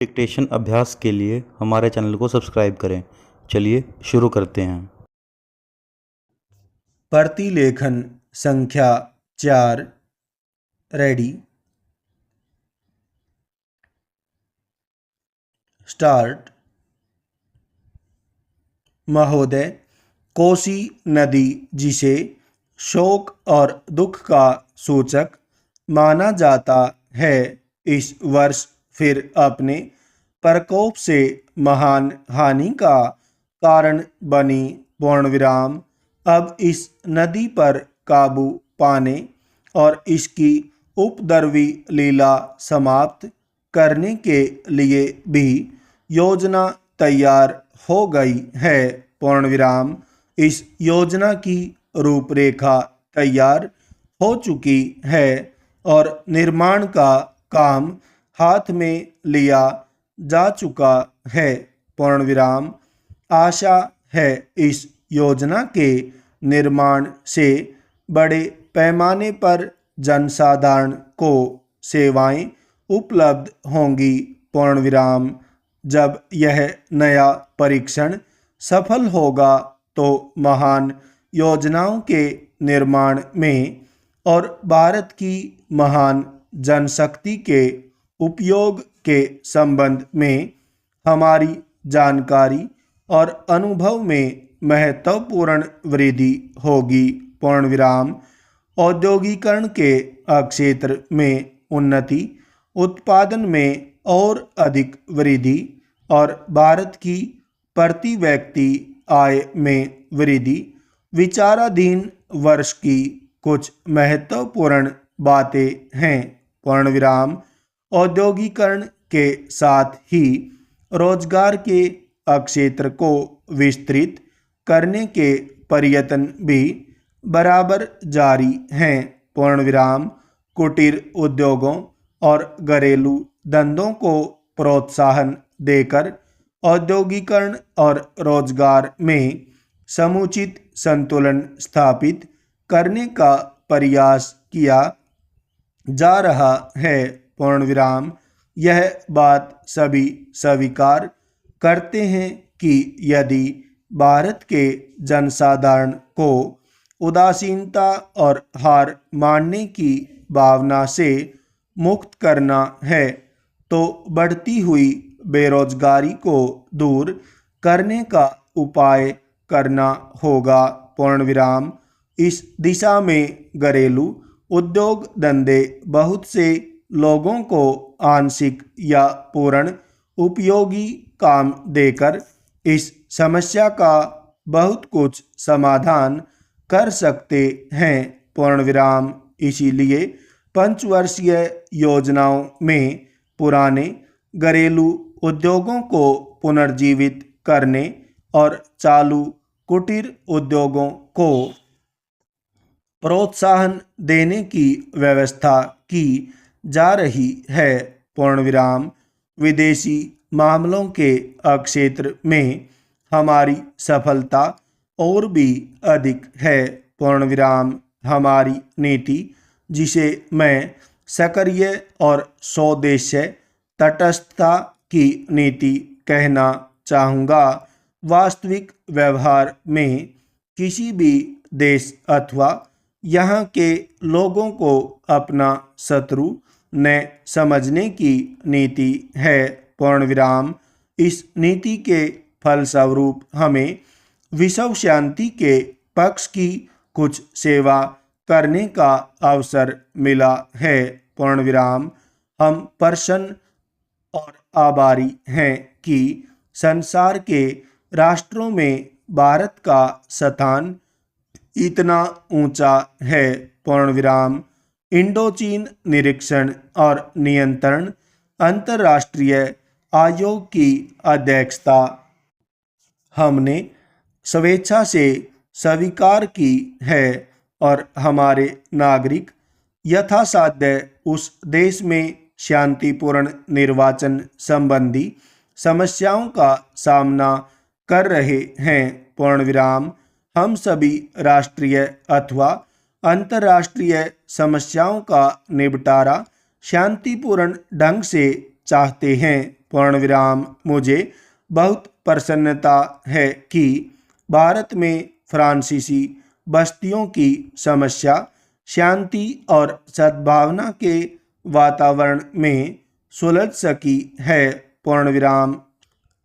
Dictation अभ्यास के लिए हमारे चैनल को सब्सक्राइब करें। चलिए शुरू करते हैं। प्रतिलेखन संख्या 4। Ready, start. महोदय, कोसी नदी, जिसे शोक और दुख का सूचक माना जाता है, इस वर्ष फिर अपने प्रकोप से महान हानि का कारण बनी। पूर्णविराम। अब इस नदी पर काबू पाने और इसकी उपद्रवी लीला समाप्त करने के लिए भी योजना तैयार हो गई है। पूर्णविराम। इस योजना की रूपरेखा तैयार हो चुकी है और निर्माण का काम हाथ में लिया जा चुका है। पूर्णविराम। आशा है इस योजना के निर्माण से बड़े पैमाने पर जनसाधारण को सेवाएं उपलब्ध होंगी। पूर्णविराम। जब यह नया परीक्षण सफल होगा तो महान योजनाओं के निर्माण में और भारत की महान जनशक्ति के उपयोग के संबंध में हमारी जानकारी और अनुभव में महत्वपूर्ण वृद्धि होगी। पूर्णविराम। औद्योगिकरण के क्षेत्र में उन्नति, उत्पादन में और अधिक वृद्धि और भारत की प्रति व्यक्ति आय में वृद्धि विचाराधीन वर्ष की कुछ महत्वपूर्ण बातें हैं। पूर्णविराम। औद्योगिकरण के साथ ही रोजगार के क्षेत्र को विस्तृत करने के प्रयत्न भी बराबर जारी हैं। पूर्णविराम। कुटीर उद्योगों और घरेलू धंधों को प्रोत्साहन देकर औद्योगिकरण और रोजगार में समुचित संतुलन स्थापित करने का प्रयास किया जा रहा है। पूर्णविराम। यह बात सभी स्वीकार करते हैं कि यदि भारत के जनसाधारण को उदासीनता और हार मानने की भावना से मुक्त करना है तो बढ़ती हुई बेरोजगारी को दूर करने का उपाय करना होगा। पूर्णविराम। इस दिशा में घरेलू उद्योग धंधे बहुत से लोगों को आंशिक या पूर्ण उपयोगी काम देकर इस समस्या का बहुत कुछ समाधान कर सकते हैं। पूर्णविराम। इसीलिए पंचवर्षीय योजनाओं में पुराने घरेलू उद्योगों को पुनर्जीवित करने और चालू कुटीर उद्योगों को प्रोत्साहन देने की व्यवस्था की जा रही है। पूर्णविराम। विदेशी मामलों के क्षेत्र में हमारी सफलता और भी अधिक है। पूर्णविराम। हमारी नीति, जिसे मैं सक्रिय और स्वदेशी तटस्थता की नीति कहना चाहूँगा, वास्तविक व्यवहार में किसी भी देश अथवा यहाँ के लोगों को अपना शत्रु न समझने की नीति है। पूर्णविराम। इस नीति के फलस्वरूप हमें विश्व शांति के पक्ष की कुछ सेवा करने का अवसर मिला है। पूर्णविराम। हम प्रसन्न और आभारी हैं कि संसार के राष्ट्रों में भारत का स्थान इतना ऊंचा है। पूर्णविराम। इंडोचीन निरीक्षण और नियंत्रण अंतर्राष्ट्रीय आयोग की अध्यक्षता हमने स्वेच्छा से स्वीकार की है और हमारे नागरिक यथासाध्य उस देश में शांतिपूर्ण निर्वाचन संबंधी समस्याओं का सामना कर रहे हैं। पूर्णविराम। हम सभी राष्ट्रीय अथवा अंतर्राष्ट्रीय समस्याओं का निपटारा शांतिपूर्ण ढंग से चाहते हैं। पूर्ण विराम। मुझे बहुत प्रसन्नता है कि भारत में फ्रांसीसी बस्तियों की समस्या शांति और सद्भावना के वातावरण में सुलझ सकी है। पूर्ण विराम।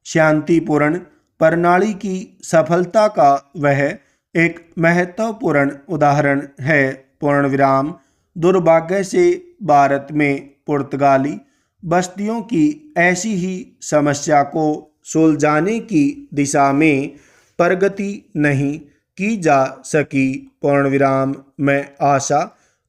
शांतिपूर्ण प्रणाली की सफलता का वह एक महत्वपूर्ण उदाहरण है। पूर्ण विराम। दुर्भाग्य से भारत में पुर्तगाली बस्तियों की ऐसी ही समस्या को सुलझाने की दिशा में प्रगति नहीं की जा सकी। पूर्ण विराम। मैं आशा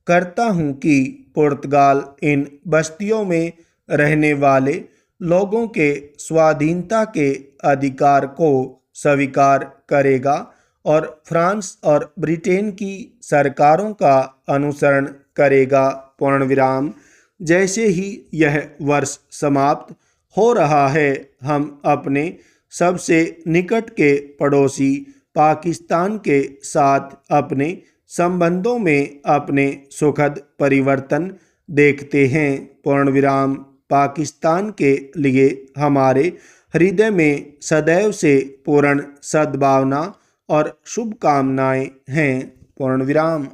करता हूँ कि पुर्तगाल इन बस्तियों में रहने वाले लोगों के स्वाधीनता के अधिकार को स्वीकार करेगा और फ्रांस और ब्रिटेन की सरकारों का अनुसरण करेगा। पूर्ण विराम। जैसे ही यह वर्ष समाप्त हो रहा है, हम अपने सबसे निकट के पड़ोसी पाकिस्तान के साथ अपने संबंधों में अपने सुखद परिवर्तन देखते हैं। पूर्ण विराम। पाकिस्तान के लिए हमारे हृदय में सदैव से पूर्ण सद्भावना और शुभकामनाएं हैं। पूर्ण विराम।